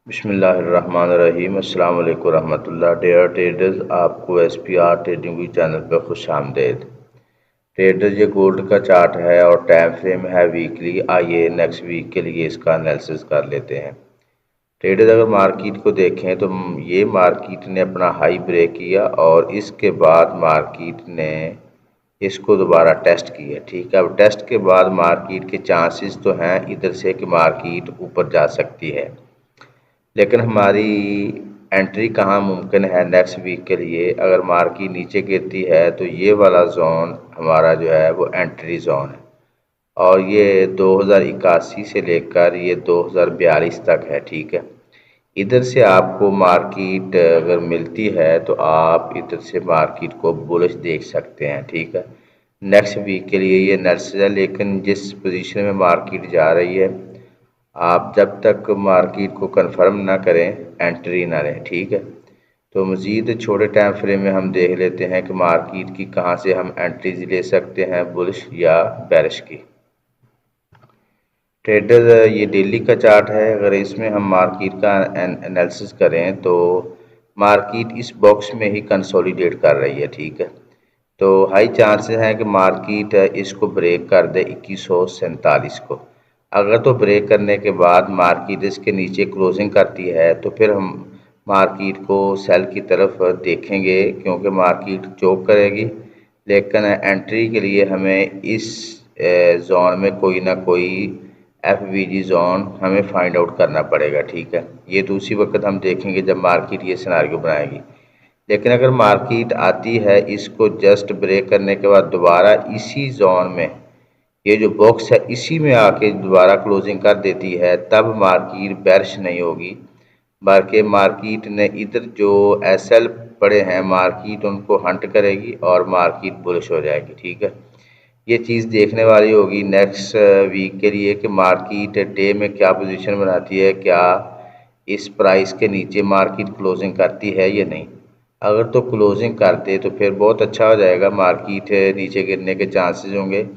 बिस्मिल्लाहिर्रहमानिर्रहीम। अस्सलाम वालेकुम रहमतुल्लाह। डियर ट्रेडर्स, आपको SPR ट्रेडिंग व्यू चैनल पर खुश आमदेद। ट्रेडर्स, ये गोल्ड का चार्ट है और टाइम फ्रेम है वीकली। आइए नेक्स्ट वीक के लिए इसका एनालिसिस कर लेते हैं। ट्रेडर्स, अगर मार्केट को देखें तो ये मार्केट ने अपना हाई ब्रेक किया और इसके बाद मार्केट ने इसको दोबारा टेस्ट किया। ठीक है, अब टेस्ट के बाद मार्केट के चांसेस तो हैं इधर से कि मार्केट ऊपर जा सकती है, लेकिन हमारी एंट्री कहाँ मुमकिन है नेक्स्ट वीक के लिए। अगर मार्केट नीचे गिरती है तो ये वाला जोन हमारा जो है वो एंट्री जोन है और ये 2081 से लेकर ये 2042 तक है। ठीक है, इधर से आपको मार्केट अगर मिलती है तो आप इधर से मार्केट को बुलिश देख सकते हैं। ठीक है, नेक्स्ट वीक के लिए ये एनालिसिस है, लेकिन जिस पोजीशन में मार्केट जा रही है आप जब तक मार्केट को कंफर्म ना करें एंट्री ना लें। ठीक है, तो मज़ीद छोटे टाइम फ्रेम में हम देख लेते हैं कि मार्केट की कहां से हम एंट्रीज ले सकते हैं, बुलिश या बेरिश की। ट्रेडर, ये डेली का चार्ट है। अगर इसमें हम मार्केट का एनालिसिस करें तो मार्केट इस बॉक्स में ही कंसोलिडेट कर रही है। ठीक है, तो हाई चांसेस हैं कि मार्केट इसको ब्रेक कर दे 2147 को। अगर तो ब्रेक करने के बाद मार्केट इसके नीचे क्लोजिंग करती है तो फिर हम मार्केट को सेल की तरफ देखेंगे, क्योंकि मार्केट चोक करेगी। लेकिन एंट्री के लिए हमें इस जोन में कोई ना कोई FVG जोन हमें फाइंड आउट करना पड़ेगा। ठीक है, ये तो उसी वक्त हम देखेंगे जब मार्केट ये सिनारियो बनाएगी। लेकिन अगर मार्केट आती है इसको जस्ट ब्रेक करने के बाद दोबारा इसी जोन में, ये जो बॉक्स है इसी में आके दोबारा क्लोजिंग कर देती है, तब मार्केट बेरिश नहीं होगी, बल्कि मार्केट ने इधर जो SL पड़े हैं मार्केट उनको हंट करेगी और मार्केट बुलिश हो जाएगी। ठीक है, ये चीज़ देखने वाली होगी नेक्स्ट वीक के लिए कि मार्केट डे में क्या पोजीशन बनाती है, क्या इस प्राइस के नीचे मार्केट क्लोजिंग करती है या नहीं। अगर तो क्लोजिंग करते तो फिर बहुत अच्छा हो जाएगा, मार्केट नीचे गिरने के चांसेस होंगे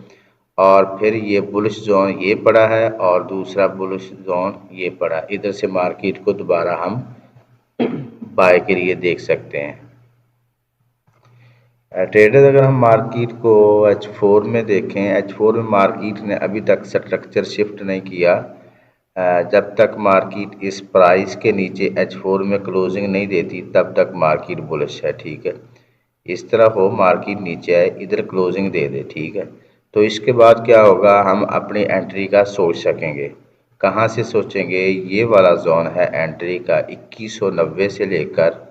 और फिर ये बुलिश जोन ये पड़ा है और दूसरा बुलिश जोन ये पड़ा, इधर से मार्केट को दोबारा हम बाय के लिए देख सकते हैं। ट्रेडर्स, अगर हम मार्केट को H4 में देखें, H4 में मार्केट ने अभी तक स्ट्रक्चर शिफ्ट नहीं किया। जब तक मार्केट इस प्राइस के नीचे H4 में क्लोजिंग नहीं देती तब तक मार्केट बुलिश है। ठीक है, इस तरह हो मार्केट नीचे आए इधर क्लोजिंग दे दे। ठीक है, तो इसके बाद क्या होगा, हम अपनी एंट्री का सोच सकेंगे। कहाँ से सोचेंगे, ये वाला जोन है एंट्री का 2190 से लेकर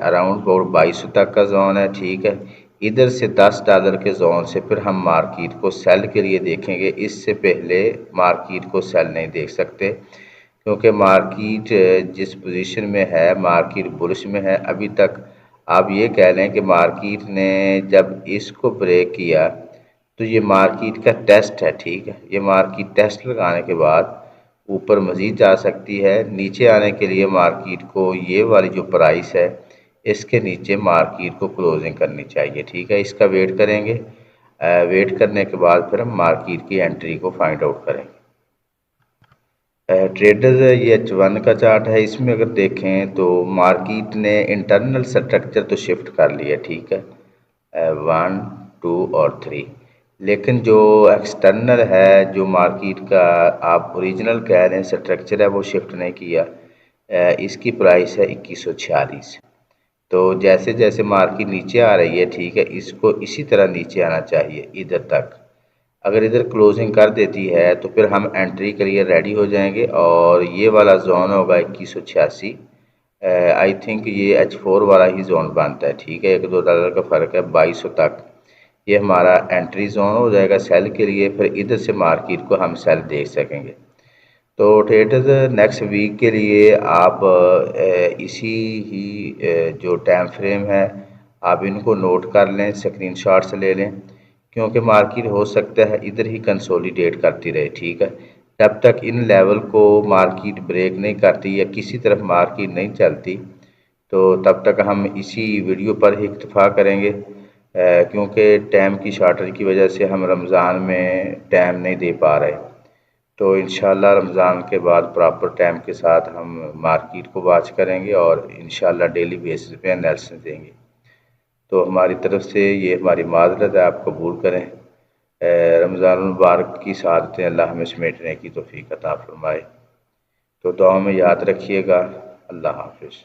अराउंड अबाउट 2200 तक का जोन है। ठीक है, इधर से $10 के जोन से फिर हम मार्केट को सेल के लिए देखेंगे। इससे पहले मार्केट को सेल नहीं देख सकते, क्योंकि मार्केट जिस पोजीशन में है मार्केट बुलिश में है अभी तक। आप ये कह लें कि मार्केट ने जब इसको ब्रेक किया तो ये मार्केट का टेस्ट है। ठीक है, ये मार्केट टेस्ट लगाने के बाद ऊपर मज़ीद जा सकती है। नीचे आने के लिए मार्केट को ये वाली जो प्राइस है इसके नीचे मार्केट को क्लोजिंग करनी चाहिए। ठीक है, इसका वेट करेंगे। वेट करने के बाद फिर हम मार्केट की एंट्री को फाइंड आउट करेंगे। ट्रेडर्स, ये H1 का चार्ट है। इसमें अगर देखें तो मार्केट ने इंटरनल स्ट्रक्चर तो शिफ्ट कर लिया। ठीक है, 1 2 और 3, लेकिन जो एक्सटर्नल है, जो मार्केट का आप ओरिजिनल कह रहे हैं स्ट्रक्चर है, वो शिफ्ट नहीं किया। इसकी प्राइस है 2146। तो जैसे जैसे मार्केट नीचे आ रही है, ठीक है, इसको इसी तरह नीचे आना चाहिए इधर तक। अगर इधर क्लोजिंग कर देती है तो फिर हम एंट्री के लिए रेडी हो जाएंगे और ये वाला जोन होगा 2186। आई थिंक ये H4 वाला ही जोन बनता है। ठीक है, $1-2 का फ़र्क है, 2200 तक ये हमारा एंट्री जोन हो जाएगा सेल के लिए। फिर इधर से मार्केट को हम सेल देख सकेंगे। तो ट्रेडर्स, नेक्स्ट वीक के लिए आप इसी ही जो टाइम फ्रेम है आप इनको नोट कर लें, स्क्रीनशॉट्स ले लें, क्योंकि मार्केट हो सकता है इधर ही कंसोलिडेट करती रहे। ठीक है, जब तक इन लेवल को मार्केट ब्रेक नहीं करती या किसी तरफ मार्केट नहीं चलती तो तब तक हम इसी वीडियो पर ही इक्तफा करेंगे, क्योंकि टाइम की शॉर्टेज की वजह से हम रमज़ान में टाइम नहीं दे पा रहे। तो इंशाल्लाह रमज़ान के बाद प्रॉपर टाइम के साथ हम मार्केट को वॉच करेंगे और इंशाल्लाह डेली बेसिस पे एनालिसिस देंगे। तो हमारी तरफ से ये हमारी माज़रत है, आप कबूल करें। रमज़ान मुबारक की सआदतें अल्लाह हमें समेटने की तौफ़ीक अता फ़रमाए। तो दुआ में याद रखिएगा। अल्लाह हाफ़िज़।